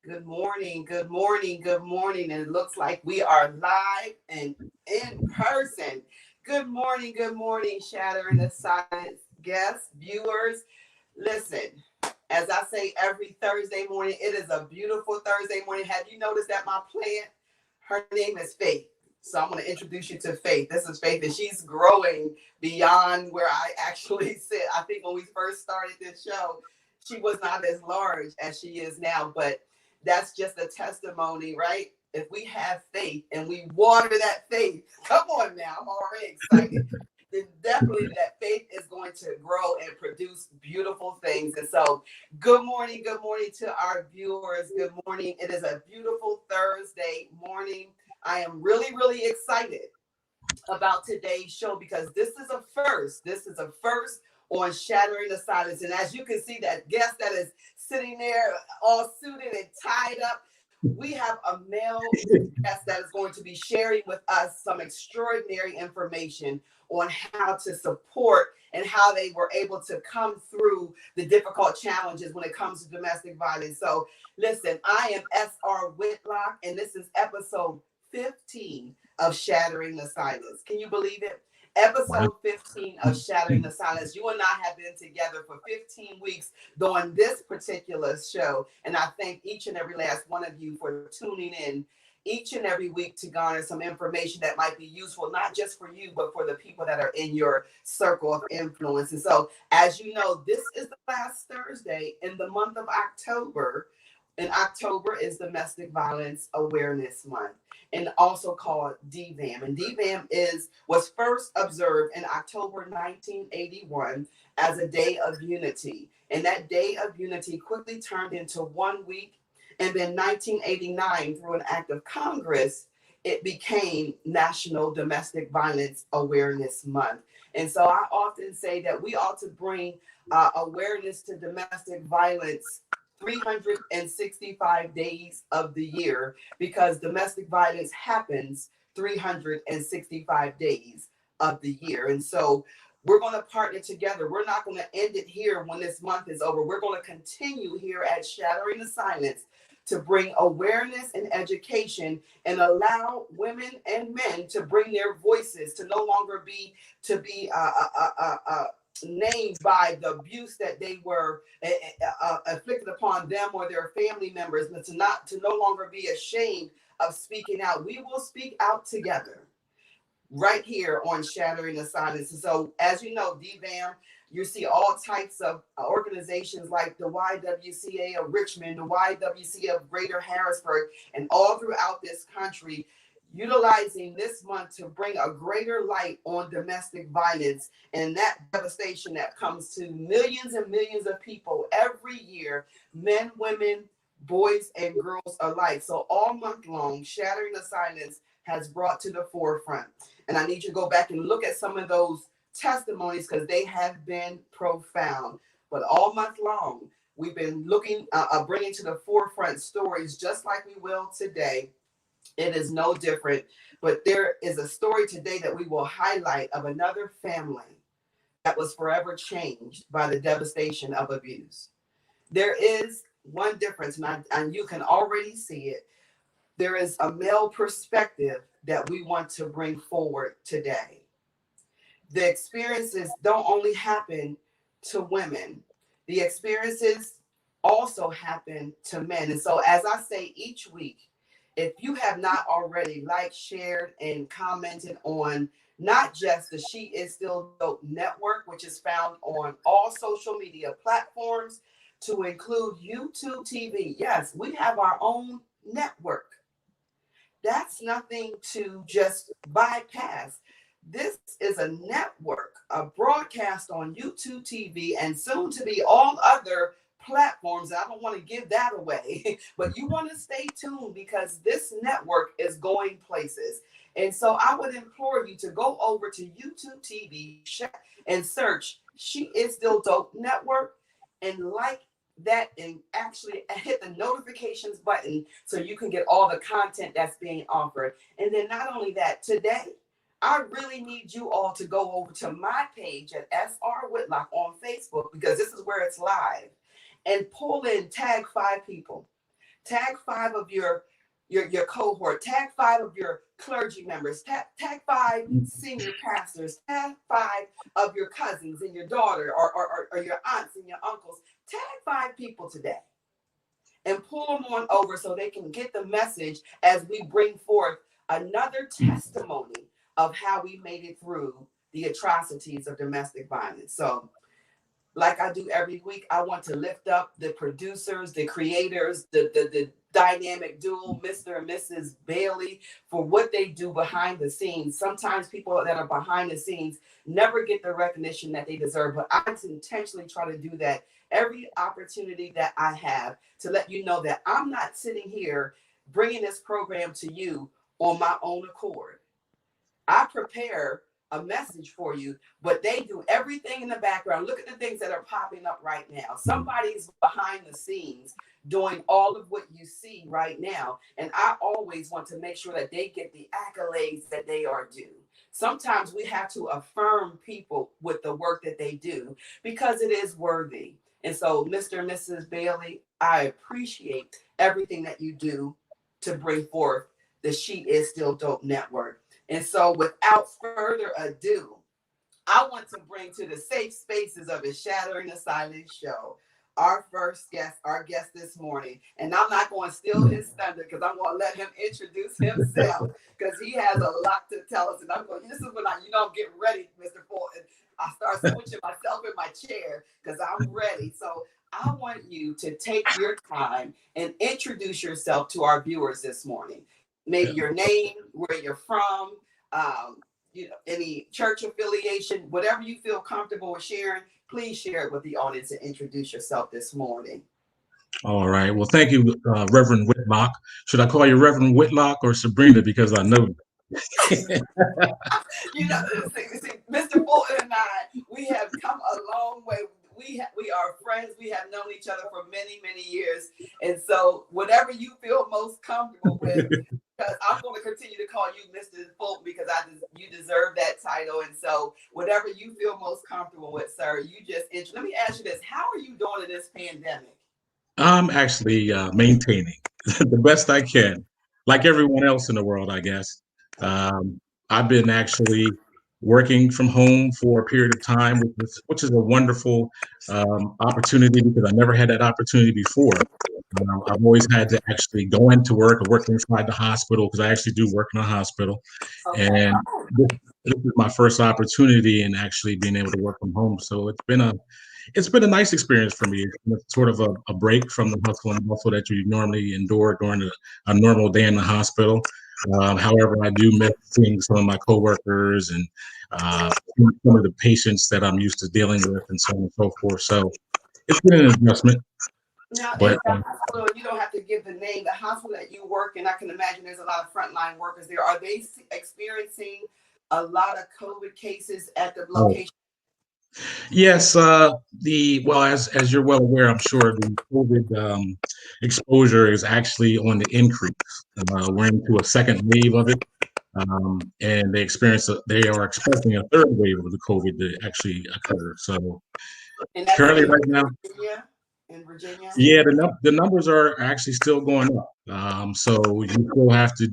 Good morning, good morning, good morning. And it looks like we are live and in person. Good morning, Shattering the Silence guests, viewers. Listen, as I say every Thursday morning, it is a beautiful Thursday morning. Have you noticed that my plant, her name is Faith? So I'm going to introduce you to Faith. This is Faith, and she's growing beyond where I actually sit. I think when we first started this show, she was not as large as she is now, but that's just a testimony, right? If we have faith and we water that faith, come on now, I'm already excited. Then definitely that faith is going to grow and produce beautiful things. And so, good morning to our viewers. Good morning. It is a beautiful Thursday morning. I am really, really excited about today's show because this is a first. This is a first on Shattering the Silence. And as you can see, that guest that is sitting there all suited and tied up, we have a male guest that is going to be sharing with us some extraordinary information on how to support and how they were able to come through the difficult challenges when it comes to domestic violence. So listen, I am SR Whitlock, and this is episode 15 of Shattering the Silence. Can you believe it? Episode 15 of Shattering the Silence. You and I have been together for 15 weeks doing this particular show. And I thank each and every last one of you for tuning in each and every week to garner some information that might be useful, not just for you, but for the people that are in your circle of influence. And so, as you know, this is the last Thursday in the month of October. And October is Domestic Violence Awareness Month, and also called DVAM. And DVAM was first observed in October 1981 as a day of unity. And that day of unity quickly turned into 1 week. And then 1989, through an act of Congress, it became National Domestic Violence Awareness Month. And so I often say that we ought to bring awareness to domestic violence 365 days of the year, because domestic violence happens 365 days of the year. And so we're going to partner together. We're not going to end it here when this month is over. We're going to continue here at Shattering the Silence to bring awareness and education and allow women and men to bring their voices, to no longer be named by the abuse that they were afflicted upon them or their family members, but to no longer be ashamed of speaking out. We will speak out together right here on Shattering the Silence. And so, as you know, DVAM, you see all types of organizations like the YWCA of Richmond, the YWCA of Greater Harrisburg, and all throughout this country, utilizing this month to bring a greater light on domestic violence and that devastation that comes to millions and millions of people every year, men, women, boys, and girls alike. So all month long, Shattering the Silence has brought to the forefront. And I need you to go back and look at some of those testimonies because they have been profound. But all month long, we've been bringing to the forefront stories just like we will today. It is no different. But there is a story today that we will highlight of another family that was forever changed by the devastation of abuse. There is one difference, and you can already see it. There is a male perspective that we want to bring forward today. The experiences don't only happen to women. The experiences also happen to men. And so, as I say each week, if you have not already liked, shared, and commented on not just the She Is Still Dope network, which is found on all social media platforms, to include YouTube TV. Yes, we have our own network. That's nothing to just bypass. This is a network, a broadcast on YouTube TV, and soon to be all other platforms. I don't want to give that away, but you want to stay tuned because this network is going places. And so I would implore you to go over to YouTube TV and search She Is Still Dope Network and like that and actually hit the notifications button so you can get all the content that's being offered. And then not only that, today, I really need you all to go over to my page at SR Whitlock on Facebook because this is where it's live and pull in, tag 5 people, tag 5 of your cohort, tag 5 of your clergy members, tag 5 senior pastors, tag 5 of your cousins and your daughter or your aunts and your uncles. Tag 5 people today and pull them on over so they can get the message as we bring forth another testimony of how we made it through the atrocities of domestic violence. So like I do every week, I want to lift up the producers, the creators, the dynamic duo, Mr. and Mrs. Bailey, for what they do behind the scenes. Sometimes people that are behind the scenes never get the recognition that they deserve, but I intentionally try to do that every opportunity that I have to let you know that I'm not sitting here bringing this program to you on my own accord. I prepare a message for you, but they do everything in the background. Look at the things that are popping up right now. Somebody's behind the scenes doing all of what you see right now. And I always want to make sure that they get the accolades that they are due. Sometimes we have to affirm people with the work that they do because it is worthy. And so, Mr. and Mrs. Bailey, I appreciate everything that you do to bring forth the She Is Still Dope Network. And so without further ado, I want to bring to the safe spaces of the Shattering the Silence show our first guest, our guest this morning. And I'm not going to steal his thunder because I'm going to let him introduce himself because he has a lot to tell us. And I'm going, this is when I'm getting ready, Mr. Fulton. I start switching myself in my chair because I'm ready. So I want you to take your time and introduce yourself to our viewers this morning. Maybe your name, where you're from, any church affiliation, whatever you feel comfortable with sharing, please share it with the audience and introduce yourself this morning. All right. Well, thank you, Reverend Whitlock. Should I call you Reverend Whitlock or Sabrina? Because I know. See, Mr. Fulton and I, we have come a long way. We are friends. We have known each other for many, many years. And so whatever you feel most comfortable with, because I'm going to continue to call you Mr. Fulton because you deserve that title. And so whatever you feel most comfortable with, sir, you just, let me ask you this. How are you doing in this pandemic? I'm actually maintaining the best I can, like everyone else in the world, I guess. I've been actually working from home for a period of time, which is a wonderful opportunity because I never had that opportunity before. I've always had to actually go into work or work inside the hospital because I actually do work in a hospital. Okay. And this is my first opportunity in actually being able to work from home. So it's been a nice experience for me. It's sort of a break from the hustle and bustle that you normally endure during a normal day in the hospital. However, I do miss seeing some of my coworkers and some of the patients that I'm used to dealing with and so on and so forth. So it's been an adjustment. Now, But in the hospital, you don't have to give the name, the hospital that you work in, I can imagine there's a lot of frontline workers there. Are they experiencing a lot of COVID cases at the location? Yes, as you're well aware, I'm sure the COVID exposure is actually on the increase. We're into a second wave of it, and they are expecting a third wave of the COVID to actually occur. So currently, right now, in Virginia? yeah, the numbers are actually still going up. So you still have to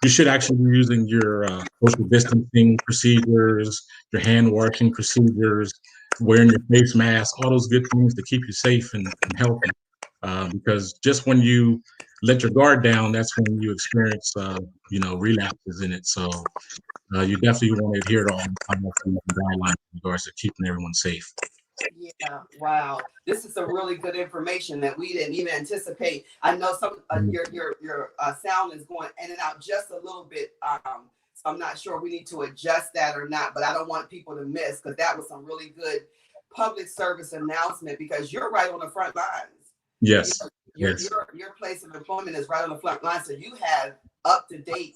you should actually be using your social distancing procedures, your hand washing procedures, wearing your face mask, all those good things to keep you safe and healthy. Because just when you let your guard down, that's when you experience, relapses in it. So you definitely want to adhere to all the guidelines in regards to keeping everyone safe. Yeah, wow. This is some really good information that we didn't even anticipate. I know some your sound is going in and out just a little bit. So I'm not sure we need to adjust that or not, but I don't want people to miss because that was some really good public service announcement, because you're right on the front lines. Yes. Your place of employment is right on the front line, so you have up to date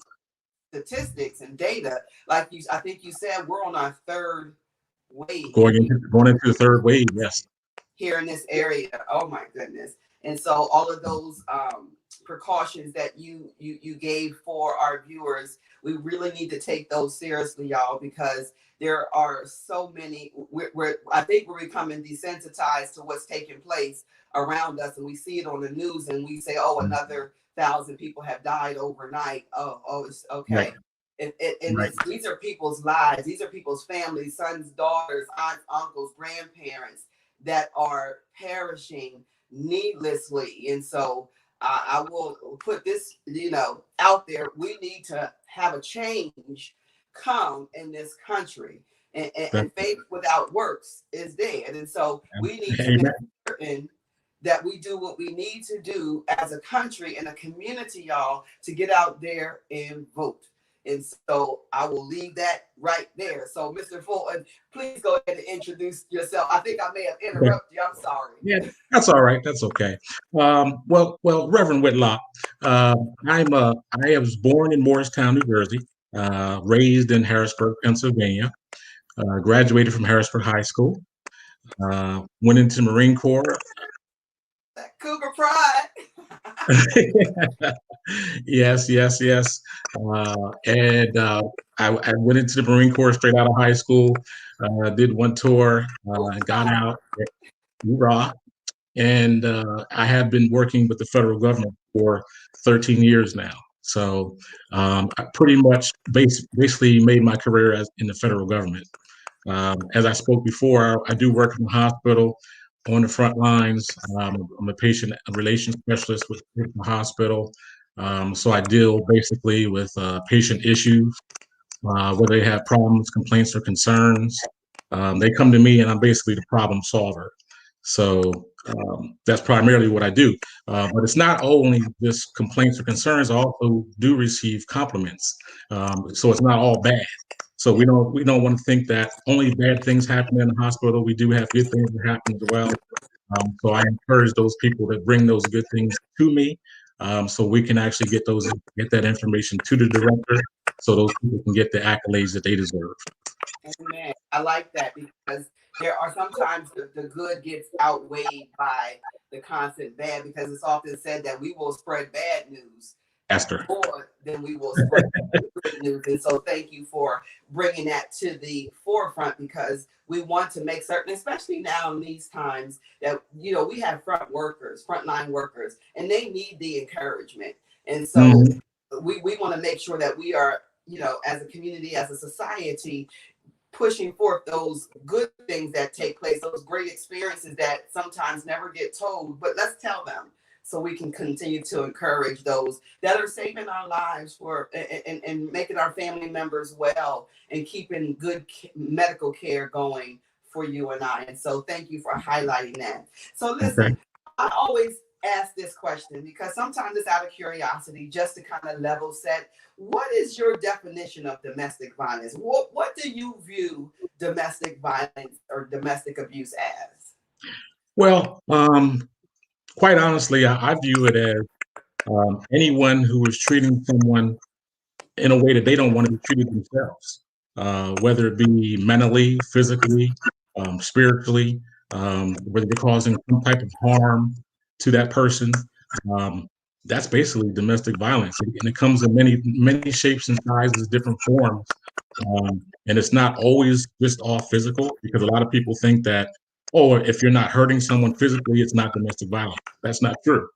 statistics and data. Like I think you said, we're on our third wave. Going into the third wave, yes. Here in this area. Oh my goodness. And so all of those precautions that you gave for our viewers, we really need to take those seriously, y'all, because there are so many. I think we're becoming desensitized to what's taking place around us, and we see it on the news, and we say, "Oh, another 1,000 people have died overnight." Oh, it's okay. Right. These are people's lives. These are people's families, sons, daughters, aunts, uncles, grandparents that are perishing needlessly. And so I will put this, out there. We need to have a change come in this country, and faith without works is dead. And so we need to make certain that we do what we need to do as a country and a community, y'all, to get out there and vote. And so I will leave that right there. So, Mr. Fulton, please go ahead and introduce yourself. I think I may have interrupted you. I'm sorry. Yeah, that's all right. That's okay. Well, Reverend Whitlock, I was born in Morristown, New Jersey, raised in Harrisburg, Pennsylvania, graduated from Harrisburg High School, went into the Marine Corps. That Cougar pride. Yes. And I went into the Marine Corps straight out of high school, did one tour, got out, hoorah. And I have been working with the federal government for 13 years now. So I pretty much basically made my career in the federal government. As I spoke before, I do work in the hospital on the front lines. I'm a patient relations specialist with the hospital. So I deal basically with patient issues, whether they have problems, complaints, or concerns. They come to me and I'm basically the problem solver. So that's primarily what I do. But it's not only just complaints or concerns. I also do receive compliments. So it's not all bad. So we don't want to think that only bad things happen in the hospital. We do have good things that happen as well. So I encourage those people to bring those good things to me, so we can actually get that information to the director, so those people can get the accolades that they deserve. Amen. I like that, because there are sometimes the good gets outweighed by the constant bad, because it's often said that we will spread bad news more than we will spread good news. And so thank you for bringing that to the forefront, because we want to make certain, especially now in these times, that we have frontline workers, and they need the encouragement. And so we want to make sure that we are, as a community, as a society, pushing forth those good things that take place, those great experiences that sometimes never get told, but let's tell them, so we can continue to encourage those that are saving our lives and making our family members well, and keeping good medical care going for you and I. And so thank you for highlighting that. So listen, I always ask this question because sometimes it's out of curiosity, just to kind of level set. What is your definition of domestic violence? What do you view domestic violence or domestic abuse as? Well, quite honestly, I view it as anyone who is treating someone in a way that they don't want to be treated themselves, whether it be mentally, physically, spiritually, whether they're causing some type of harm to that person. That's basically domestic violence, and it comes in many shapes and sizes, different forms, and it's not always just all physical, because a lot of people think that, oh, if you're not hurting someone physically, it's not domestic violence. That's not true.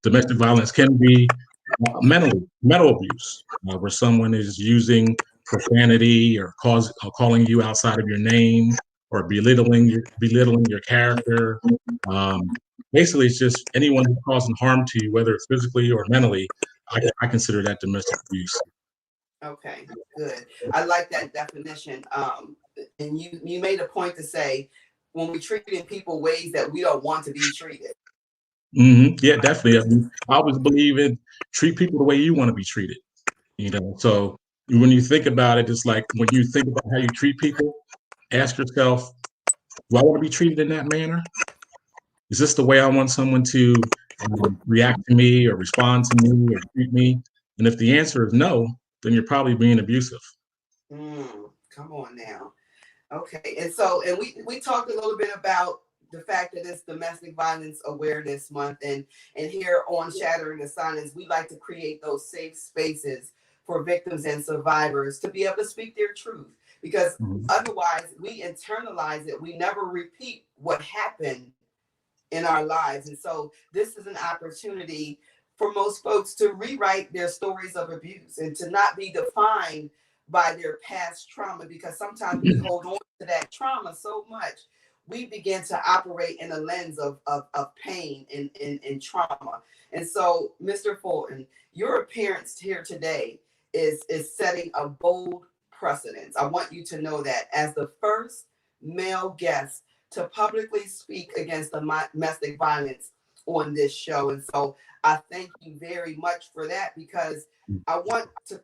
Domestic violence can be mental abuse, where someone is using profanity or calling you outside of your name, or belittling your character. Basically, it's just anyone who's causing harm to you, whether it's physically or mentally. I consider that domestic abuse. Okay, good. I like that definition. And you made a point to say, when we treating people ways that we don't want to be treated. Yeah, definitely. I always believe in treat people the way you want to be treated. So when you think about it, it's like when you think about how you treat people, ask yourself, Do I want to be treated in that manner? Is this the way I want someone to react to me or respond to me or treat me? And if the answer is no, then you're probably being abusive. Come on now. Okay. And we talked a little bit about the fact that it's Domestic Violence Awareness Month. And here on Shattering the Silence, we like to create those safe spaces for victims and survivors to be able to speak their truth. Because otherwise, we internalize it. We never repeat what happened in our lives. And so this is an opportunity for most folks to rewrite their stories of abuse and to not be defined by their past trauma, because sometimes we hold on to that trauma so much, we begin to operate in a lens of pain and trauma. And so, Mr. Fulton, your appearance here today is setting a bold precedence. I want you to know that as the first male guest to publicly speak against domestic violence on this show. And so I thank you very much for that, because I want you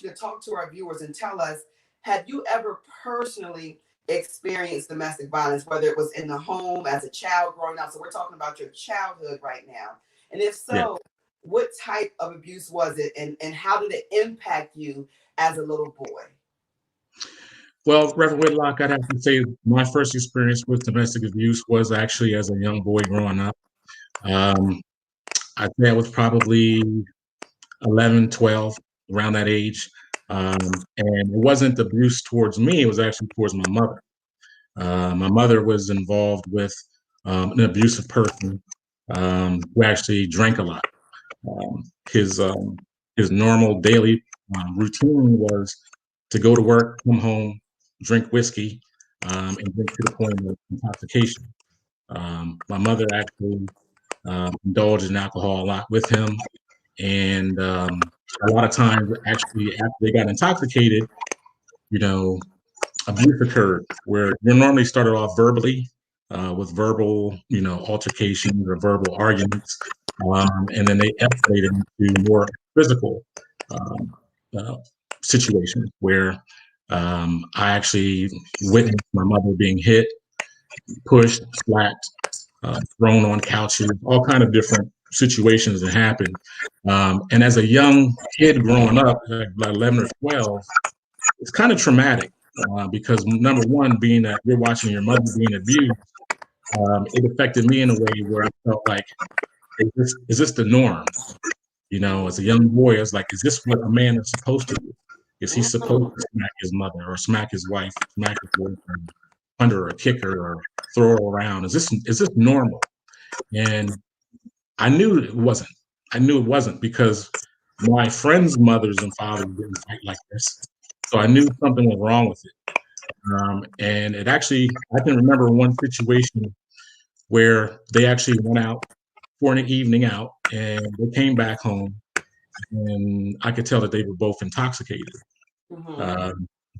to talk to our viewers and tell us, have you ever personally experienced domestic violence, whether it was in the home, as a child growing up? So we're talking about your childhood right now. And if so, what type of abuse was it, and how did it impact you as a little boy? Well, Reverend Whitlock, I'd have to say my first experience with domestic abuse was actually as a young boy growing up. I'd say I was probably 11, 12, around that age. And it wasn't abuse towards me, it was actually towards my mother. My mother was involved with an abusive person who actually drank a lot. His normal daily routine was to go to work, come home, drink whiskey, and drink to the point of intoxication. My mother actually indulged in alcohol a lot with him. And a lot of times, actually, after they got intoxicated, abuse occurred, where you're normally started off verbally with verbal, altercations or verbal arguments. And then they escalated into more physical situations where I actually witnessed my mother being hit, pushed, slapped, thrown on couches, all kind of different situations that happened. And as a young kid growing up, like 11 or 12, it's kind of traumatic because number one, being that you're watching your mother being abused, it affected me in a way where I felt like, is this the norm? As a young boy, I was like, is this what a man is supposed to do? Is he supposed to smack his mother or smack his wife, smack his boyfriend, punch her or kick her or throw her around? Is this normal? And I knew it wasn't. I knew it wasn't because my friends' mothers and fathers didn't fight like this. So I knew something was wrong with it. And it actually, I can remember one situation where they actually went out for an evening out and they came back home, and I could tell that they were both intoxicated.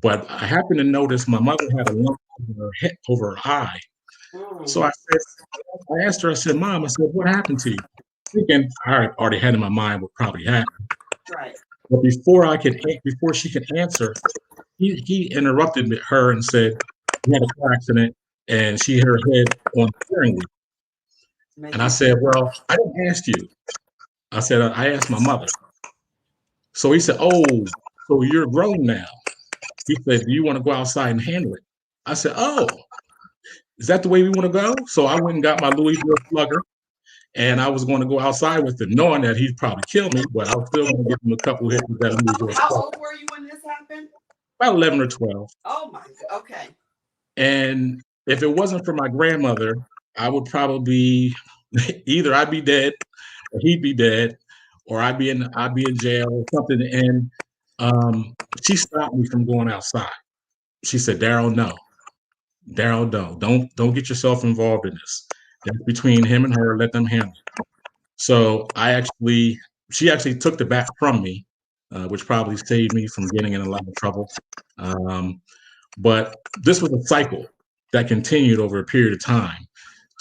But I happened to notice my mother had a lump over her eye. So I asked her, I said, Mom, I said, what happened to you? Thinking I already had in my mind what probably happened. Right. But before she could answer, he interrupted her and said, he had a car accident and she hit her head on the steering wheel. And I said, well, I didn't ask you. I said, I asked my mother. So he said, oh, so you're grown now. He said, do you want to go outside and handle it? I said, oh, is that the way we want to go? So I went and got my Louisville Slugger, and I was going to go outside with him, knowing that he'd probably kill me, but I was still going to give him a couple hits with that Louisville How Slugger. old were you when this happened? About 11 or 12. Oh, my God. Okay. And if it wasn't for my grandmother, I would probably either I'd be dead, or he'd be dead, or I'd be in jail or something. And she stopped me from going outside. She said, Darryl, no. Darryl, don't get yourself involved in this. That's between him and her. Let them handle it. So she actually took the bat from me, which probably saved me from getting in a lot of trouble. But this was a cycle that continued over a period of time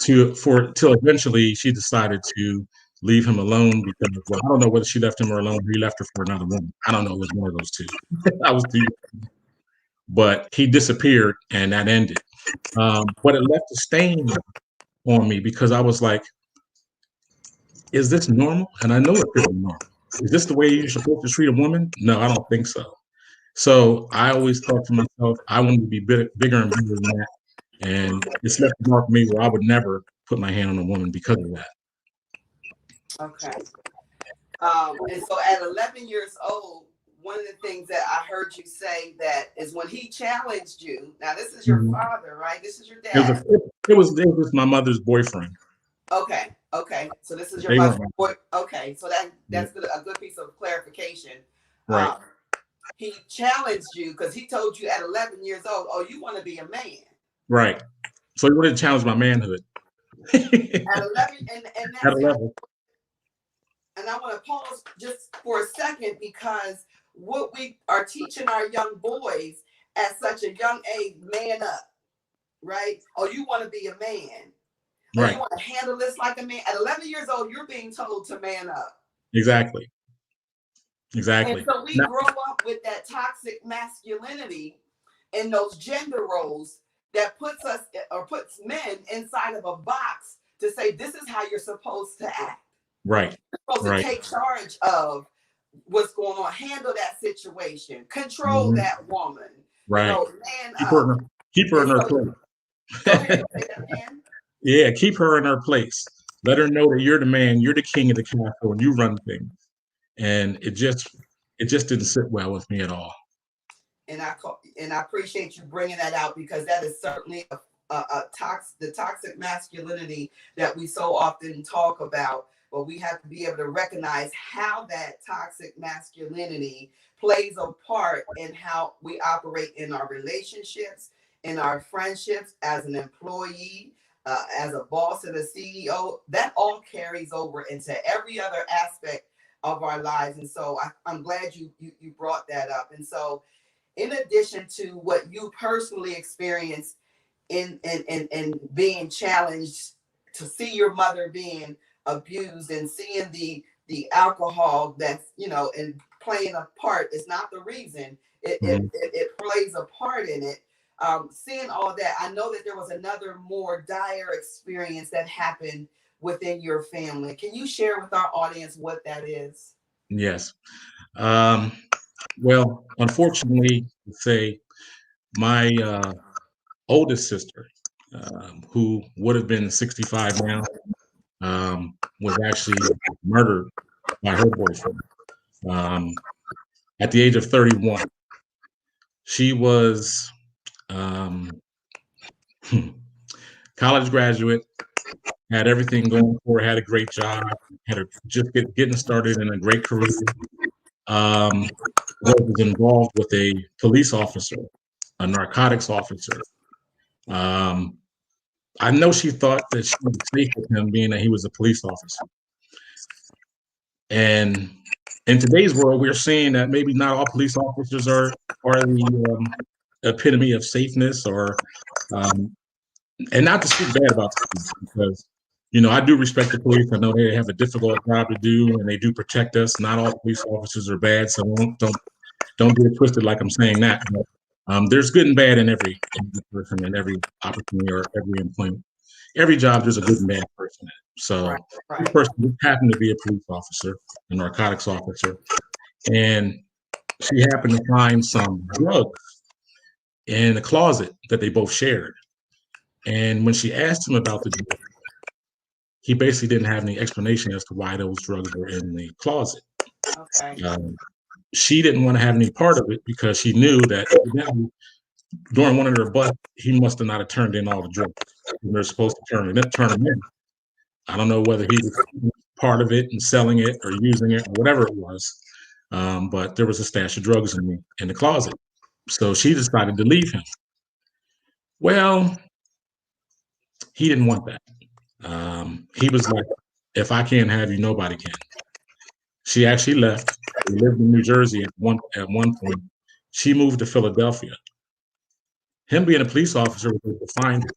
till eventually she decided to leave him alone because, well, I don't know whether she left him alone or he left her for another woman. I don't know. It was one of those two. I was too young. but he disappeared and that ended. But it left a stain on me because I was like, is this normal? And I know it isn't normal. Is this the way you're supposed to treat a woman? No, I don't think so. So I always thought to myself, I wanted to be bigger and bigger than that. And it's left a mark on me where I would never put my hand on a woman because of that. Okay. And so at 11 years old, one of the things that I heard you say that is when he challenged you. Now, this is your father, right? This is your dad. It was my mother's boyfriend. Okay. So this is your mother's boy. Okay. So that's a good piece of clarification. Right. He challenged you because he told you at 11 years old, oh, you want to be a man. Right. So he wanted to challenge my manhood. At 11, and that's at 11. And I want to pause just for a second because what we are teaching our young boys at such a young age, man up, right? Oh, you want to be a man. Right. You want to handle this like a man. At 11 years old, you're being told to man up. Exactly. And so we grow up with that toxic masculinity and those gender roles that puts us or puts men inside of a box to say, this is how you're supposed to act. Right. You're supposed to take charge of what's going on, handle that situation, control that woman. Right. You know, keep her in her place. Go ahead, say that again. Yeah, keep her in her place. Let her know that you're the man, you're the king of the castle, and you run things. And it just didn't sit well with me at all. And I appreciate you bringing that out because that is certainly the toxic masculinity that we so often talk about. But we have to be able to recognize how that toxic masculinity plays a part in how we operate in our relationships, in our friendships, as an employee, as a boss and a CEO. That all carries over into every other aspect of our lives. And so I'm glad you brought that up. And so in addition to what you personally experienced in being challenged to see your mother being abused and seeing the alcohol that's, and playing a part is not the reason. It plays a part in it. Seeing all that, I know that there was another more dire experience that happened within your family. Can you share with our audience what that is? Yes. Well, unfortunately, say my oldest sister, who would have been 65 now, was actually murdered by her boyfriend at the age of 31. She was college graduate, had everything going for her, had a great job, had her just getting started in a great career. Was involved with a police officer, a narcotics officer. I know she thought that she was safe with him being that he was a police officer. And in today's world, we're seeing that maybe not all police officers are the epitome of safeness or, and not to speak bad about the police because, I do respect the police. I know they have a difficult job to do and they do protect us. Not all police officers are bad. So don't get it twisted like I'm saying that. But, there's good and bad in every person, in every opportunity or every employment. Every job, there's a good and bad person in it. So this person happened to be a police officer, a narcotics officer, and she happened to find some drugs in a closet that they both shared. And when she asked him about the drugs, he basically didn't have any explanation as to why those drugs were in the closet. Okay. She didn't want to have any part of it because she knew that during one of their busts, he must have not have turned in all the drugs. They're supposed to turn them in. I don't know whether he was part of it and selling it or using it or whatever it was, but there was a stash of drugs in the closet. So she decided to leave him. Well, he didn't want that. He was like, if I can't have you, nobody can. She actually left. She lived in New Jersey at one point. She moved to Philadelphia. Him being a police officer was able to find her.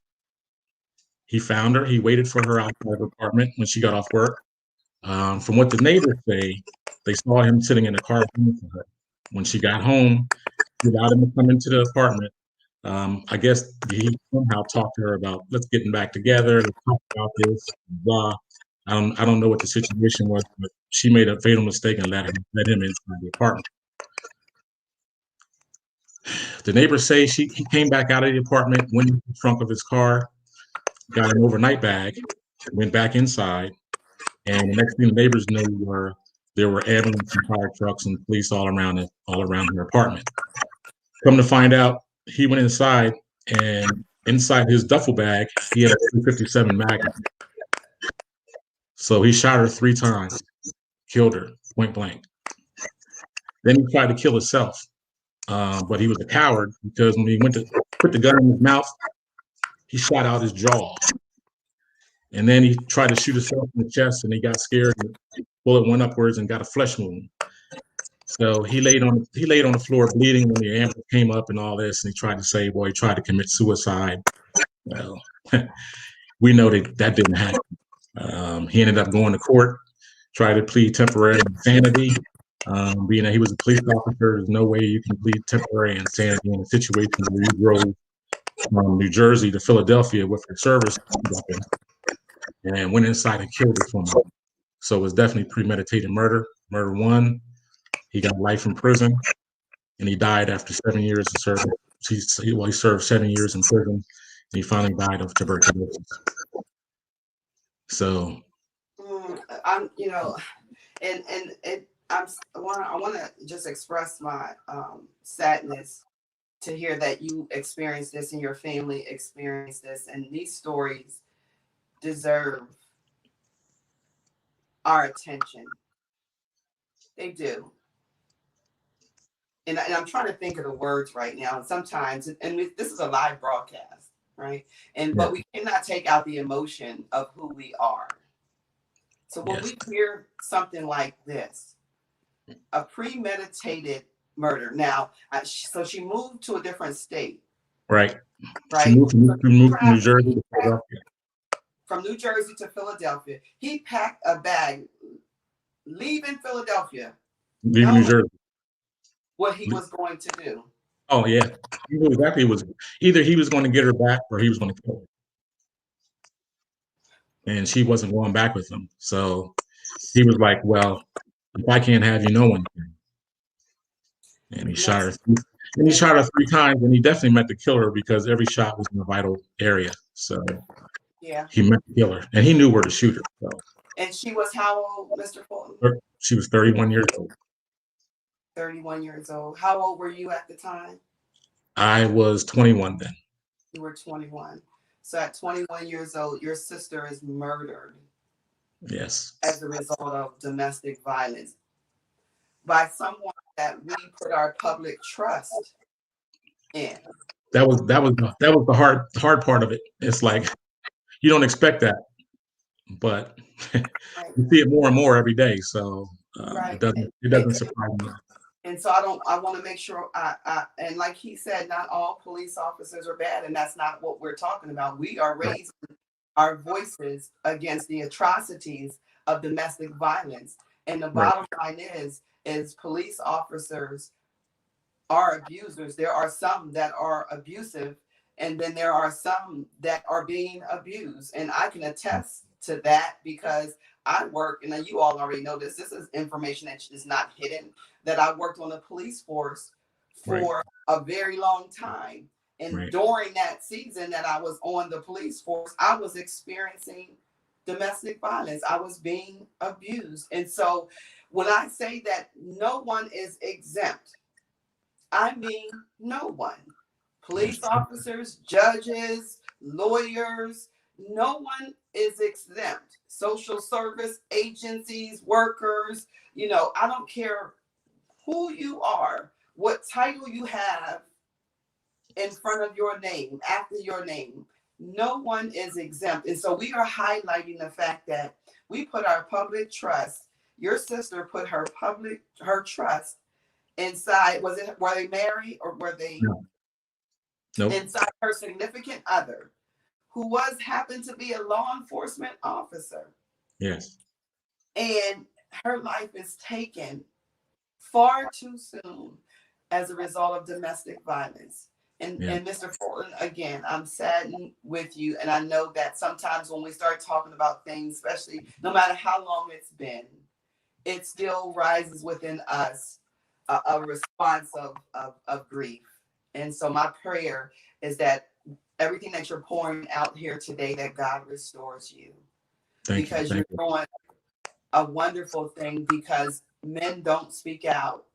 He found her. He waited for her outside her apartment when she got off work. From what the neighbors say, they saw him sitting in the car waiting for her. When she got home, without him to come into the apartment. I guess he somehow talked to her about let's getting back together, let's talk about this, blah. I don't know what the situation was, but she made a fatal mistake and let him inside the apartment. The neighbors say he came back out of the apartment, went in the trunk of his car, got an overnight bag, went back inside, and the next thing the neighbors knew there were ambulance and fire trucks and police all around her apartment. Come to find out, he went inside, and inside his duffel bag, he had a 357 Magnum. So he shot her 3 times, killed her point blank. Then he tried to kill himself, but he was a coward because when he went to put the gun in his mouth, he shot out his jaw. And then he tried to shoot himself in the chest, and he got scared. And the bullet went upwards and got a flesh wound. So he laid on the floor bleeding when the ambulance came up and all this, and he tried to say, "Boy, he tried to commit suicide." Well, we know that didn't happen. He ended up going to court, tried to plead temporary insanity. Being that he was a police officer, there's no way you can plead temporary insanity in a situation where you drove from New Jersey to Philadelphia with your service weapon and went inside and killed this woman. So it was definitely premeditated murder. Murder 1. He got life in prison, and he died after 7 years of service. He served 7 years in prison, and he finally died of tuberculosis. So, I want to just express my sadness to hear that you experienced this and your family experienced this, and these stories deserve our attention. They do. And I'm trying to think of the words right now. And sometimes, this is a live broadcast, right? But we cannot take out the emotion of who we are. So when we hear something like this, a premeditated murder. Now, so she moved to a different state. Right. Right. She moved from New Jersey to Philadelphia. From New Jersey to Philadelphia. He packed a bag, leaving Philadelphia. Leaving New Jersey. What he was going to do. Oh, yeah. He knew exactly either he was going to get her back or he was going to kill her. And she wasn't going back with him. So he was like, well, if I can't have you, no one can. And he shot her. And he shot her 3 times, and he definitely meant to kill her because every shot was in a vital area. So he meant to kill her, and he knew where to shoot her. So. And she was how old, Mr. Fulton? She was 31 years old. 31 years old. How old were you at the time? I was 21 then. You were 21. So at 21 years old, your sister is murdered. Yes. As a result of domestic violence by someone that we put our public trust in. That was the hard part of it. It's like you don't expect that, but you see it more and more every day. So it doesn't surprise me. And so I want to make sure and like he said, not all police officers are bad, and that's not what we're talking about. We are raising our voices against the atrocities of domestic violence. And the bottom line is police officers are abusers. There are some that are abusive, and then there are some that are being abused. And I can attest to that because I work, and you all already know this. This is information that is not hidden, that I worked on the police force for a very long time. And during that season that I was on the police force, I was experiencing domestic violence. I was being abused. And so when I say that no one is exempt, I mean no one. Police officers, judges, lawyers, no one is exempt. Social service agencies, workers, I don't care who you are, what title you have in front of your name, after your name, no one is exempt. And so we are highlighting the fact that we put our public trust. Your sister put her trust inside. Were they married or were they inside her significant other, who happened to be a law enforcement officer? Yes. And her life is taken far too soon. as a result of domestic violence. Yeah. And Mr. Fulton, again, I'm saddened with you. And I know that sometimes when we start talking about things, especially no matter how long it's been, it still rises within us a response of grief. And so my prayer is that everything that you're pouring out here today, that God restores you. Thank you. Because you're doing a wonderful thing, because men don't speak out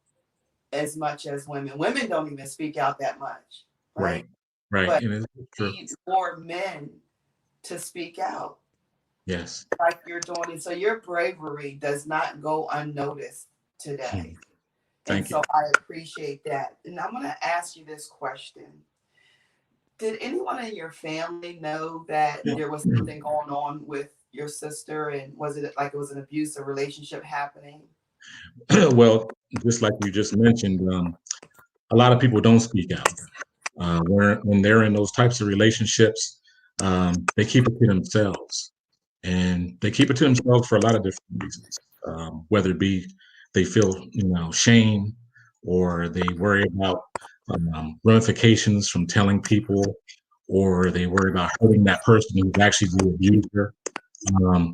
as much as women. Women don't even speak out that much, right? Right. But And it's true. we need more men to speak out Yes. like you're doing. And so your bravery does not go unnoticed today. Thank you. So I appreciate that. And I'm going to ask you this question. Did anyone in your family know that there was something going on with your sister? And was it like it was an abusive relationship happening? Well, just like you just mentioned, a lot of people don't speak out. When they're in those types of relationships, they keep it to themselves. And they keep it to themselves for a lot of different reasons, whether it be they feel, shame, or they worry about ramifications from telling people, or they worry about hurting that person who's actually the abuser.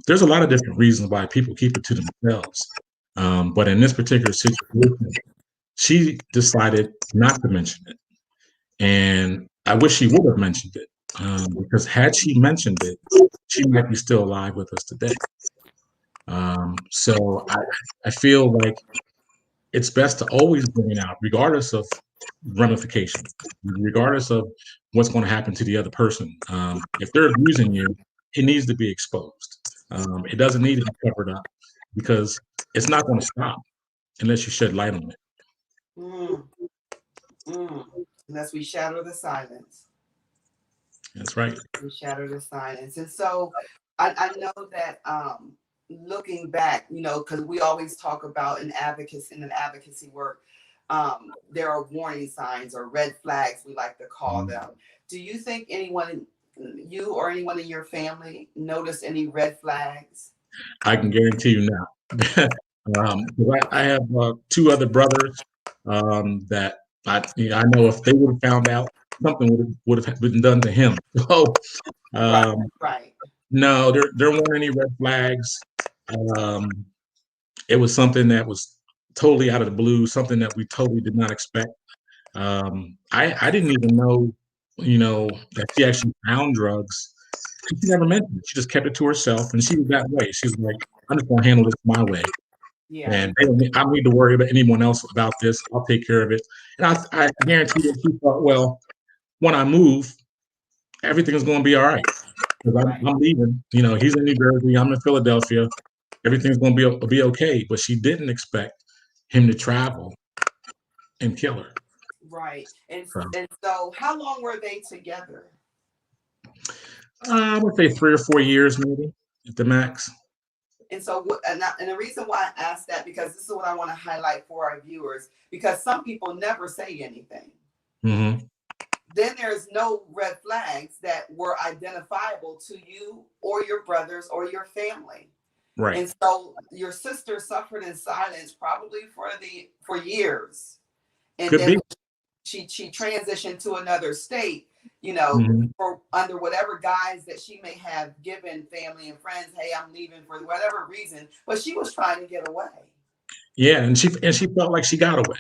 There's a lot of different reasons why people keep it to themselves. But in this particular situation, she decided not to mention it. And I wish she would have mentioned it, because had she mentioned it, she might be still alive with us today. So I feel like it's best to always bring it out, regardless of ramifications, regardless of what's going to happen to the other person. If they're abusing you, it needs to be exposed. It doesn't need to be covered up, because it's not going to stop unless you shed light on it. Mm, mm. Unless we shatter the silence. That's right. We shatter the silence. And so I know that looking back, because we always talk about in advocacy work, there are warning signs or red flags, we like to call them. Do you think you or anyone in your family noticed any red flags? I can guarantee you now. I have two other brothers that I know if they would have found out, something would have been done to him. So Right. no, there weren't any red flags. It was something that was totally out of the blue, something that we totally did not expect. I didn't even know, that she actually found drugs. She never mentioned it. She just kept it to herself, and she was that way. She was like, "I'm just gonna handle this my way, Yeah. and I don't need to worry about anyone else about this. I'll take care of it." And I guarantee that she thought, well, when I move, everything's going to be all right, because I'm leaving. He's in New Jersey, I'm in Philadelphia. Everything's going to be okay. But she didn't expect him to travel and kill her. Right. And so how long were they together? I would say 3 or 4 years, maybe at the max. And so, and the reason why I asked that, because this is what I want to highlight for our viewers, because some people never say anything. Mm-hmm. Then there's no red flags that were identifiable to you or your brothers or your family. Right. And so your sister suffered in silence probably for years. And Could then be. she transitioned to another state, Mm-hmm. for under whatever guise that she may have given family and friends, hey, I'm leaving for whatever reason, but she was trying to get away. Yeah, and she felt like she got away.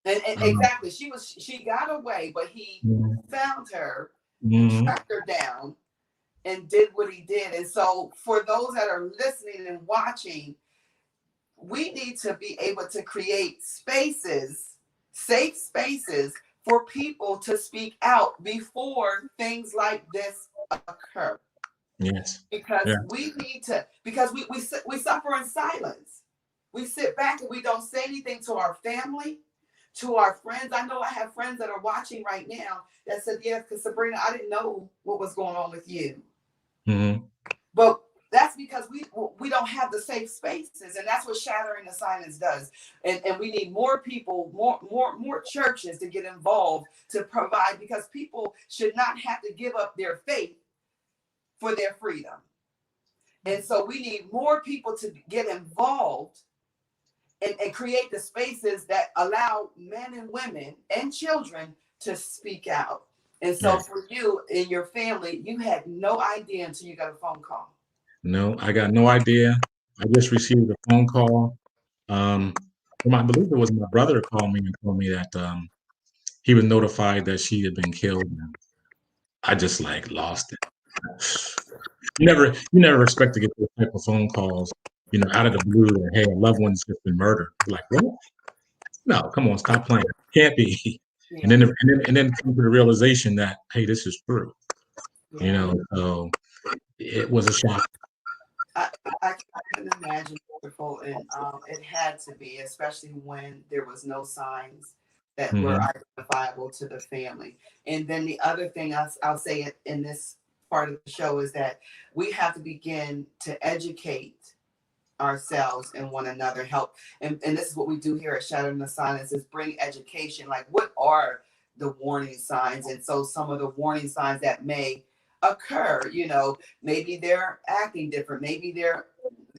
And exactly, she got away, but he found her, tracked her down, and did what he did. And so for those that are listening and watching, we need to be able to create spaces, safe spaces, for people to speak out before things like this occur. Yes. Because we need to, because we suffer in silence. We sit back and we don't say anything to our family, to our friends. I know I have friends that are watching right now that said, yes, because Sabrina, I didn't know what was going on with you. Mm-hmm. But that's because we don't have the safe spaces, and that's what Shattering the Silence does. And we need more people, more churches to get involved to provide, because people should not have to give up their faith for their freedom. And so we need more people to get involved and create the spaces that allow men and women and children to speak out. And so Yes. for you and your family, you had no idea until you got a phone call. No, I got no idea. I just received a phone call. I believe it was my brother called me and told me that he was notified that she had been killed. And I just like lost it. You never expect to get those type of phone calls, out of the blue that, hey, a loved one's just been murdered. You're like, what? No, come on, stop playing. Can't be. Yeah. And then come to the realization that, hey, this is true. Yeah. So it was a shock. I can imagine, Mr. Fulton. It had to be, especially when there was no signs that were Hmm. identifiable to the family. And then the other thing I'll say it in this part of the show is that we have to begin to educate ourselves and one another, help. And this is what we do here at Shattering the Silence, is bring education. Like, what are the warning signs? And so some of the warning signs that may occur, maybe they're acting different, maybe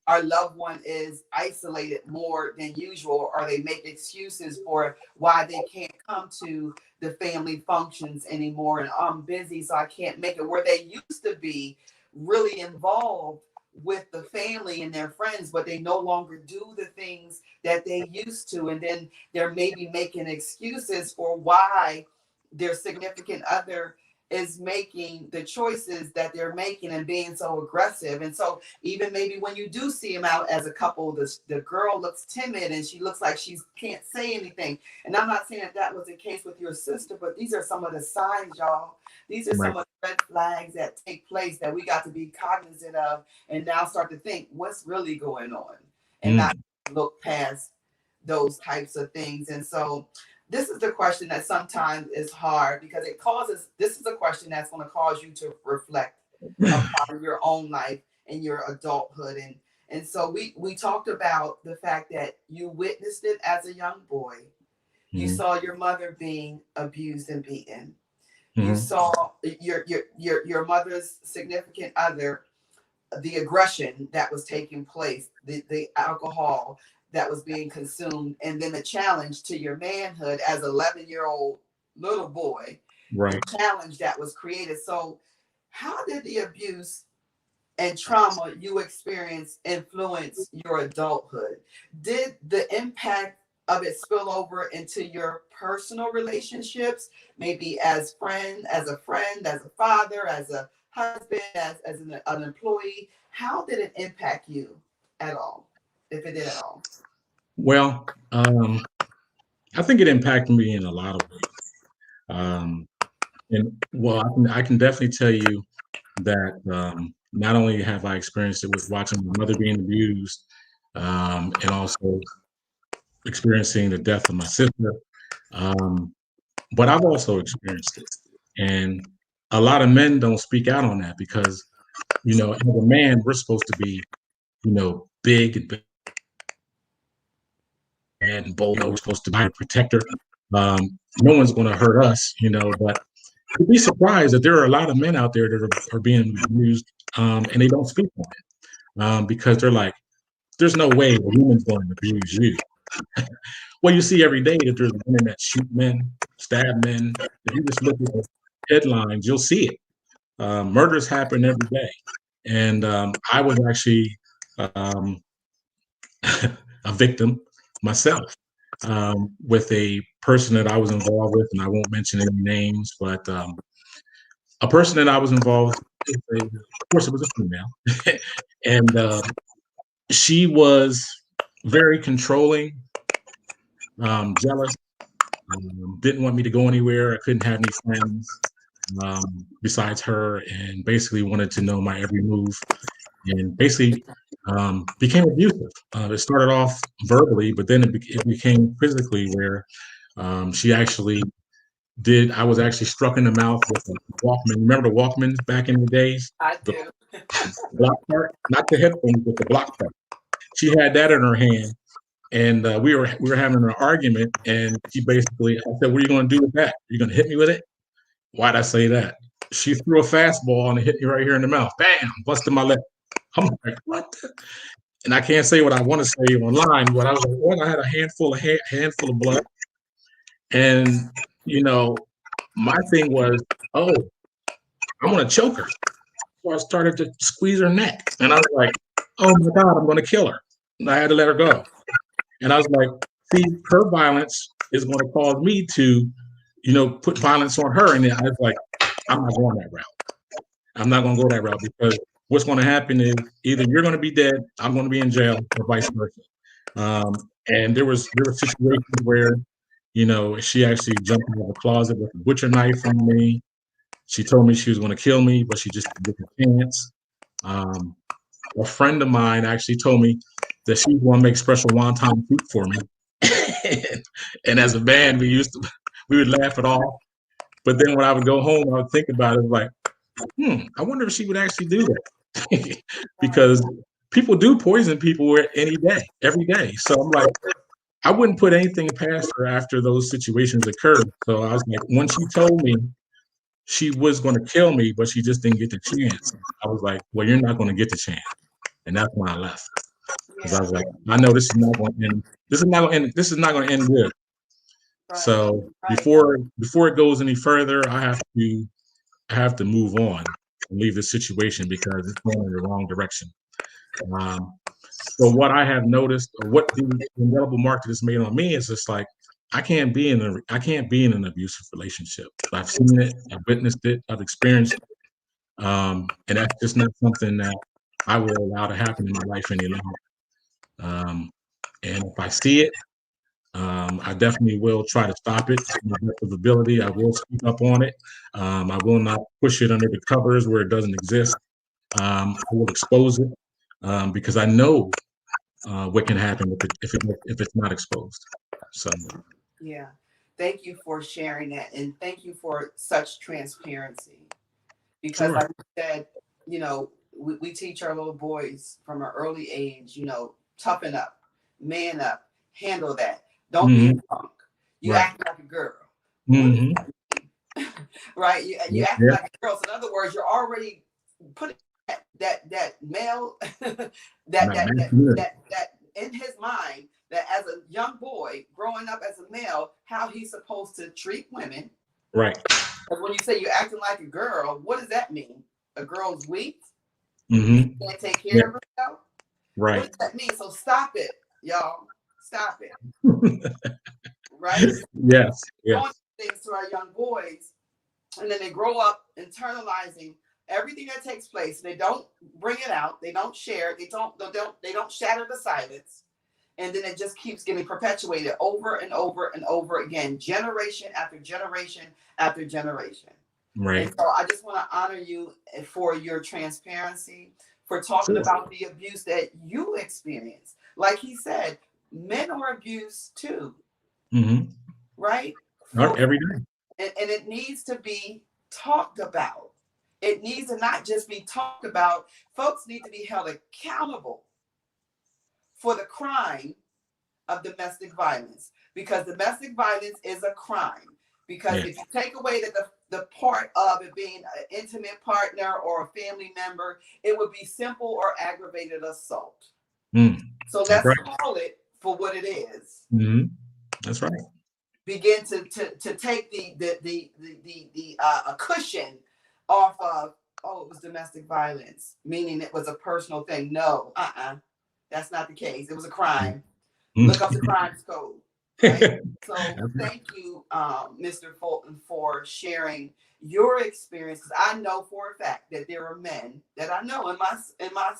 our loved one is isolated more than usual, or they make excuses for why they can't come to the family functions anymore, and I'm busy so I can't make it, where they used to be really involved with the family and their friends, but they no longer do the things that they used to. And then they're maybe making excuses for why their significant other is making the choices that they're making and being so aggressive. And so even maybe when you do see them out as a couple, the girl looks timid and she looks like she can't say anything. And I'm not saying that was the case with your sister, but these are some of the signs, y'all. These are Right. some of the red flags that take place that we got to be cognizant of, and now start to think what's really going on, and Mm. not look past those types of things. And so this is the question that sometimes is hard, because this is a question that's going to cause you to reflect upon your own life and your adulthood. And so we talked about the fact that you witnessed it as a young boy. You Mhm. saw your mother being abused and beaten. You Mhm. saw your mother's significant other, the aggression that was taking place, the alcohol that was being consumed, and then the challenge to your manhood as an 11-year-old little boy, the Right. challenge that was created. So how did the abuse and trauma you experienced influence your adulthood? Did the impact of it spill over into your personal relationships, maybe as a friend, as a father, as a husband, as an employee? How did it impact you at all, if it did at all? Well, I think it impacted me in a lot of ways. Um, I can definitely tell you that not only have I experienced it with watching my mother being abused, and also experiencing the death of my sister, um, but I've also experienced it. And a lot of men don't speak out on that because, as a man, we're supposed to be, big and bold. We're supposed to be a protector. No one's going to hurt us, but you'd be surprised that there are a lot of men out there that are being abused, and they don't speak on it because they're like, there's no way a woman's going to abuse you. Well, you see every day that there's women that shoot men, stab men. If you just look at the headlines, you'll see it. Murders happen every day. And I was actually um, a victim myself, with a person that I was involved with, and I won't mention any names, but a person that I was involved with, of course, it was a female, and she was very controlling, jealous, didn't want me to go anywhere. I couldn't have any friends besides her, and basically wanted to know my every move, and basically became abusive. It started off verbally, but then it became physically, where she actually did. I was actually struck in the mouth with a Walkman. Remember the Walkmans back in the days? I The do. block part, not the headphones, but the block part. She had that in her hand, and we were having an argument, and she basically, I said, "What are you going to do with that? Are you going to hit me with it?" Why'd I say that? She threw a fastball and it hit me right here in the mouth. Bam! Busted my lip. I'm like, what? and I can't say what I want to say online, but I was like, well, I had a handful of blood, and my thing was, oh, I want to choke her. So I started to squeeze her neck, and I was like, oh my God, I'm going to kill her. And I had to let her go, and I was like, see, her violence is going to cause me to, put violence on her, and I was like, I'm not going that route. I'm not going to go that route because what's going to happen is either you're going to be dead, I'm going to be in jail, or vice versa. And there were situations where, she actually jumped out of the closet with a butcher knife on me. She told me she was going to kill me, but she just didn't get a chance. A friend of mine actually told me that she was going to make special wonton soup for me. And as a band, we would laugh it off. But then when I would go home, I would think about it like, I wonder if she would actually do that. Because people do poison people any day, every day. So I'm like, I wouldn't put anything past her after those situations occurred. So I was like, when she told me she was going to kill me, but she just didn't get the chance, I was like, well, you're not going to get the chance. And that's when I left. Because I was like, I know this is not going to end. This is not going to end good. Right. So before it goes any further, I have to move on and leave the situation because it's going in the wrong direction. So what I have noticed, or what the indelible mark that is made on me, is just like I can't be in an abusive relationship. I've seen it, I've witnessed it, I've experienced it, and that's just not something that I will allow to happen in my life any longer. And if I see it, I definitely will try to stop it to my best of ability. I will speak up on it. I will not push it under the covers where it doesn't exist. I will expose it because I know what can happen if it's not exposed. So yeah, thank you for sharing that, and thank you for such transparency. Because, sure. like you said, we teach our little boys from an early age, toughen up, man up, handle that. Don't be a punk. You act like a girl. Right? You act like a girl. So in other words, you're already putting that male that in his mind, that as a young boy growing up as a male, how he's supposed to treat women. Right. Because when you say you're acting like a girl, what does that mean? A girl's weak? She can't take care of herself? Right. What does that mean? So stop it, y'all. Stop it. Right? Yes. Doing things to our young boys, and then they grow up internalizing everything that takes place. They don't bring it out. They don't share it. They don't shatter the silence. And then it just keeps getting perpetuated over and over and over again, generation after generation after generation. Right. And so I just want to honor you for your transparency, for talking about the abuse that you experienced. Like he said, men are abused too. Right? Every day. And it needs to be talked about. It needs to not just be talked about. Folks need to be held accountable for the crime of domestic violence, because domestic violence is a crime. Because if you take away the part of it being an intimate partner or a family member, it would be simple or aggravated assault. So let's call it for what it is. That's right. Begin to take a cushion off of, it was domestic violence, meaning it was a personal thing. No, that's not the case. It was a crime. Look up the crimes code. Right? So thank you, Mr. Fulton, for sharing your experience, because I know for a fact that there are men that I know in my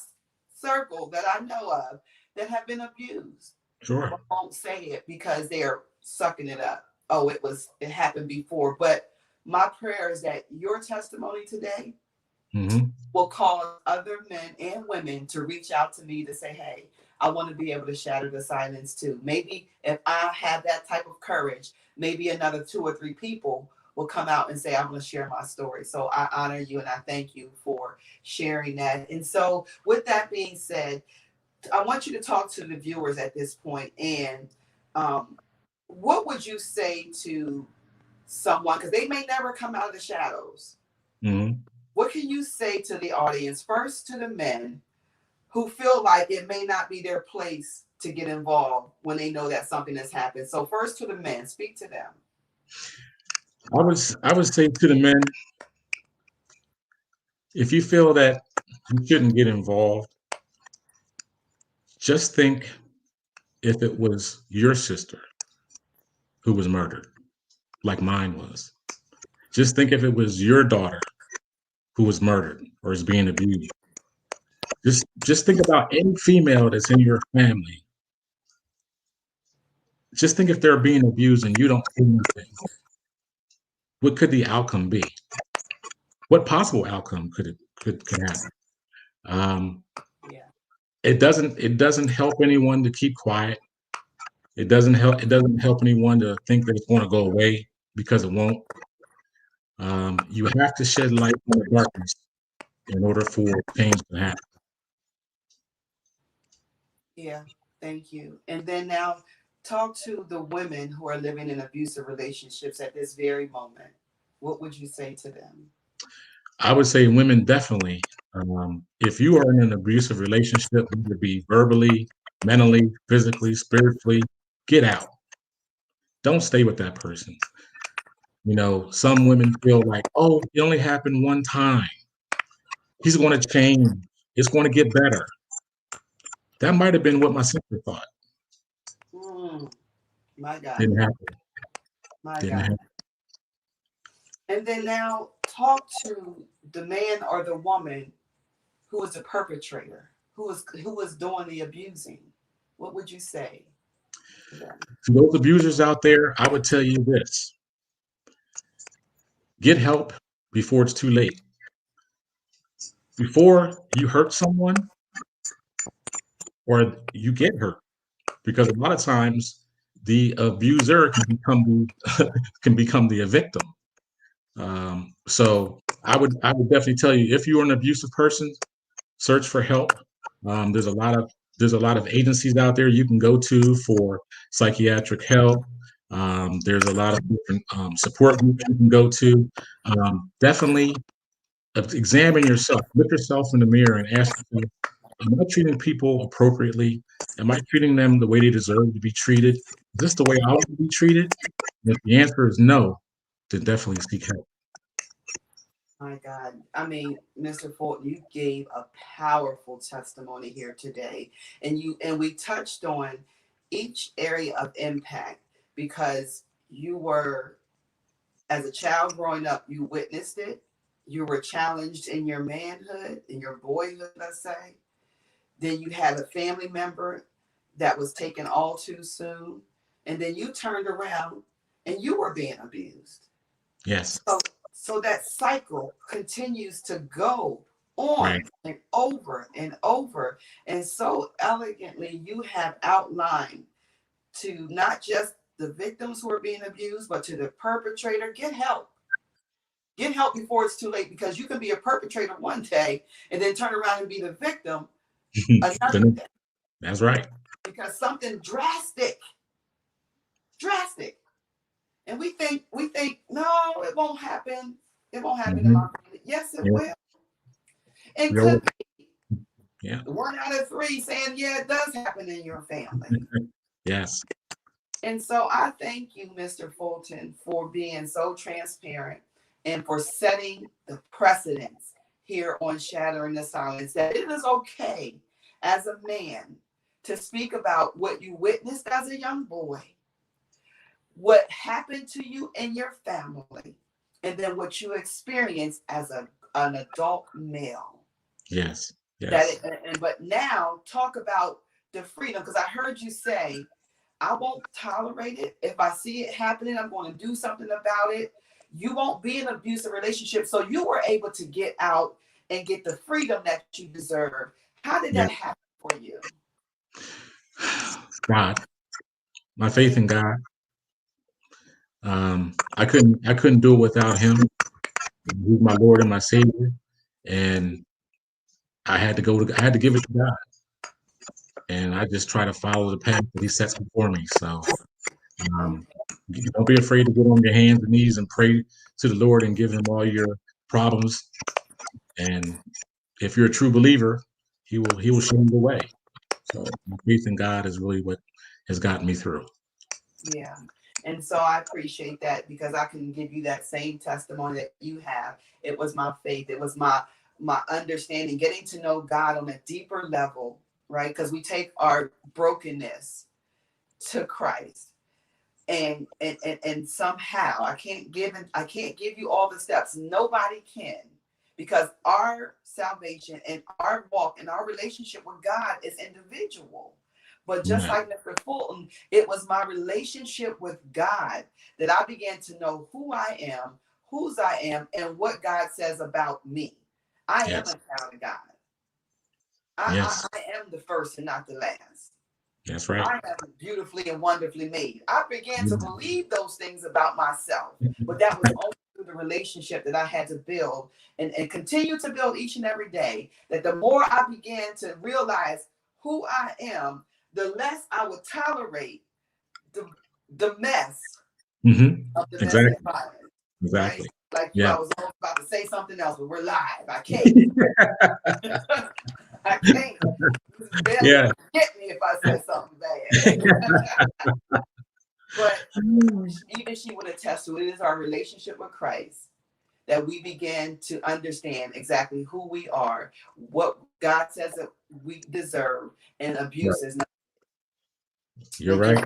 circle that I know of that have been abused. Sure. I won't say it because they're sucking it up. Oh, it happened before. But my prayer is that your testimony today will cause other men and women to reach out to me to say, hey, I want to be able to shatter the silence too. Maybe if I have that type of courage, maybe another 2 or 3 people will come out and say, I'm going to share my story. So I honor you and I thank you for sharing that. And so with that being said, I want you to talk to the viewers at this point. And what would you say to someone, because they may never come out of the shadows. What can you say to the audience, first to the men who feel like it may not be their place to get involved when they know that something has happened. So first to the men, speak to them. I would say to the men, if you feel that you shouldn't get involved, just think if it was your sister who was murdered, like mine was. Just think if it was your daughter who was murdered or is being abused. Just think about any female that's in your family. Just think if they're being abused and you don't say anything. What could the outcome be? What possible outcome could happen? Yeah. It doesn't help anyone to keep quiet. It doesn't help anyone to think that it's going to go away, because it won't. You have to shed light on the darkness in order for change to happen. Yeah, thank you. And then now talk to the women who are living in abusive relationships at this very moment. What would you say to them? I would say women definitely. If you are in an abusive relationship, whether it be verbally, mentally, physically, spiritually, get out. Don't stay with that person. You know, some women feel like, oh, it only happened one time. He's going to change. It's going to get better. That might have been what my sister thought. My God. Didn't happen. My Didn't God. happen. And then now talk to the man or the woman who was the perpetrator, who was doing the abusing. What would you say to them? To those abusers out there, I would tell you this. Get help before it's too late. Before you hurt someone or you get hurt. Because a lot of times the abuser can become the victim. So I would definitely tell you, if you're an abusive person, search for help. There's a lot of agencies out there you can go to for psychiatric help. There's a lot of different support groups you can go to. Definitely examine yourself. Look yourself in the mirror and ask yourself, am I treating people appropriately? Am I treating them the way they deserve to be treated? Is this the way I want to be treated? And if the answer is no, then definitely seek help. My God. I mean, Mr. Fulton, you gave a powerful testimony here today. And we touched on each area of impact because you were, as a child growing up, you witnessed it. You were challenged in your manhood, in your boyhood, let's say. Then you had a family member that was taken all too soon. And then you turned around and you were being abused. Yes. So that cycle continues to go on, right, and over and over. And so elegantly you have outlined to not just the victims who are being abused, but to the perpetrator, get help. Get help before it's too late, because you can be a perpetrator one day and then turn around and be the victim another day. That's right. Because something drastic. And we think, no, it won't happen. It won't happen in my family. Yes, it will. It could be 1 out of 3 saying, yeah, it does happen in your family. Yes. And so I thank you, Mr. Fulton, for being so transparent and for setting the precedence here on Shattering the Silence, that it is okay as a man to speak about what you witnessed as a young boy, what happened to you and your family, and then what you experienced as an adult male. Yes. But now talk about the freedom, because I heard you say, I won't tolerate it. If I see it happening, I'm going to do something about it. You won't be in an abusive relationship. So you were able to get out and get the freedom that you deserve. How did that happen for you? God, my faith in God. I couldn't do it without him. He's my Lord and my Savior. And I had to give it to God. And I just try to follow the path that he sets before me. So don't be afraid to get on your hands and knees and pray to the Lord and give him all your problems. And if you're a true believer, He will show me the way. So my faith in God is really what has gotten me through. Yeah. And so I appreciate that, because I can give you that same testimony that you have. It was my faith. It was my understanding, getting to know God on a deeper level, right? Because we take our brokenness to Christ. And somehow I can't give you all the steps. Nobody can, because our salvation and our walk and our relationship with God is individual. But just Amen. like Mr. Fulton, it was my relationship with God that I began to know who I am, whose I am, and what God says about me. I am Yes. a child of God. Yes. I am the first and not the last. That's right. I am beautifully and wonderfully made. I began to Yeah. believe those things about myself, but that was only through the relationship that I had to build and continue to build each and every day. That the more I began to realize who I am, the less I would tolerate the mess of domestic Exactly. violence, right? Exactly. Like you, Yeah. I was almost about to say something else, but we're live. I can't. I can't. Mrs. Bailey Yeah. will get me if I say something bad. But even she would attest to it. It is our relationship with Christ that we began to understand exactly who we are, what God says that we deserve, and Right. abuse is not. You're right.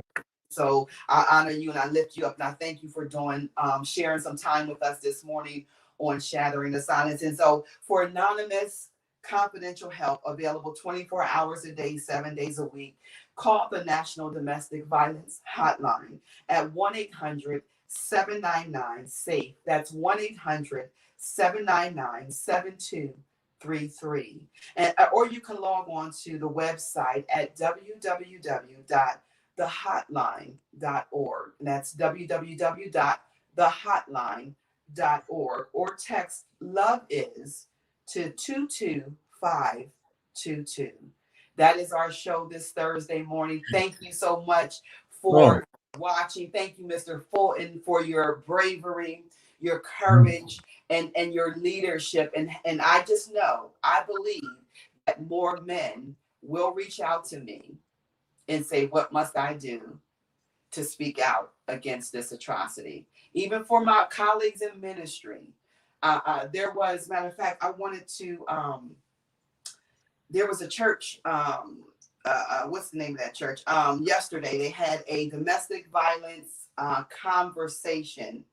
So I honor you and I lift you up, and I thank you for doing sharing some time with us this morning on Shattering the Silence. And so for anonymous confidential help available 24 hours a day, 7 days a week, call the National Domestic Violence Hotline at 1-800-799-SAFE. That's 1-800-799-7233. And or you can log on to the website at www.thehotline.org. And that's www.thehotline.org, or text Love Is to 22522. That is our show this Thursday morning. Thank you so much Oh, for watching. Thank you, Mr. Fulton, for your bravery, your courage, and your leadership. And I just know, I believe that more men will reach out to me and say, what must I do to speak out against this atrocity? Even for my colleagues in ministry, there was, matter of fact, I wanted to, there was a church, what's the name of that church? Yesterday, they had a domestic violence conversation.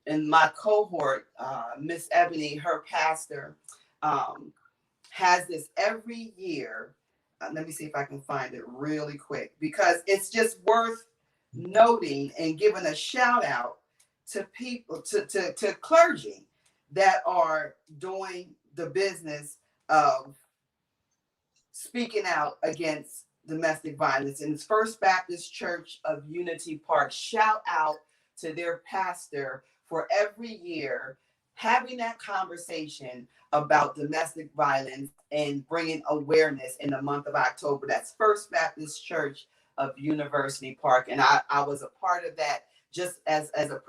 In my cohort, Miss Ebony, her pastor, has this every year. Let me see if I can find it really quick, because it's just worth noting and giving a shout out to people, to clergy that are doing the business of speaking out against domestic violence. And it's First Baptist Church of Unity Park. Shout out to their pastor for every year having that conversation about domestic violence and bringing awareness in the month of October. That's First Baptist Church of University Park. And I was a part of that, just as a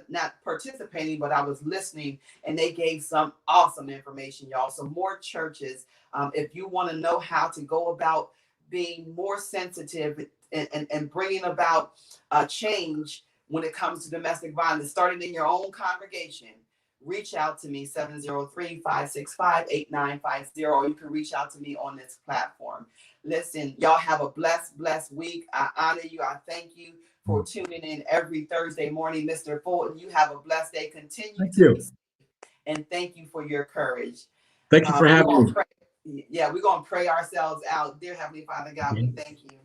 not participating, but I was listening, and they gave some awesome information, y'all. So more churches, if you want to know how to go about being more sensitive and bringing about change when it comes to domestic violence, starting in your own congregation, reach out to me, 703-565-8950, or you can reach out to me on this platform. Listen, y'all have a blessed week. I honor you. I thank you for tuning in every Thursday morning. Mr. Fulton, you have a blessed day. Continue thank to you. be safe, and thank you for your courage. Thank you for having me. We're going to pray ourselves out. Dear Heavenly Father, God, Okay. we thank you.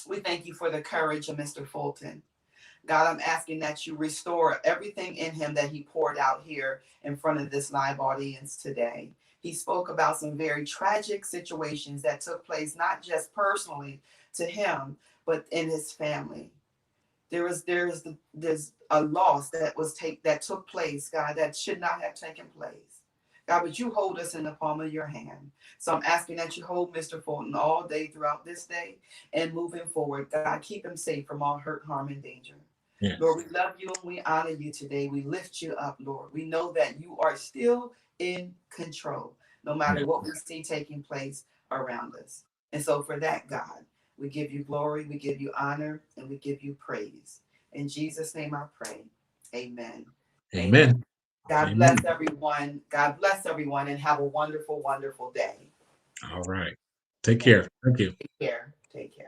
We thank you for the courage of Mr. Fulton. God, I'm asking that you restore everything in him that he poured out here in front of this live audience today. He spoke about some very tragic situations that took place, not just personally to him, but in his family. There's a loss that took place, God, that should not have taken place. God, but you hold us in the palm of your hand. So I'm asking that you hold Mr. Fulton all day throughout this day and moving forward. God, keep him safe from all hurt, harm, and danger. Yes. Lord, we love you and we honor you today. We lift you up, Lord. We know that you are still in control. no matter what we see taking place around us. And so for that, God, we give you glory, we give you honor, and we give you praise. In Jesus' name I pray. Amen. Amen. God bless everyone. God bless everyone, and have a wonderful, wonderful day. All right. Take care. Thank you. Take care. Take care.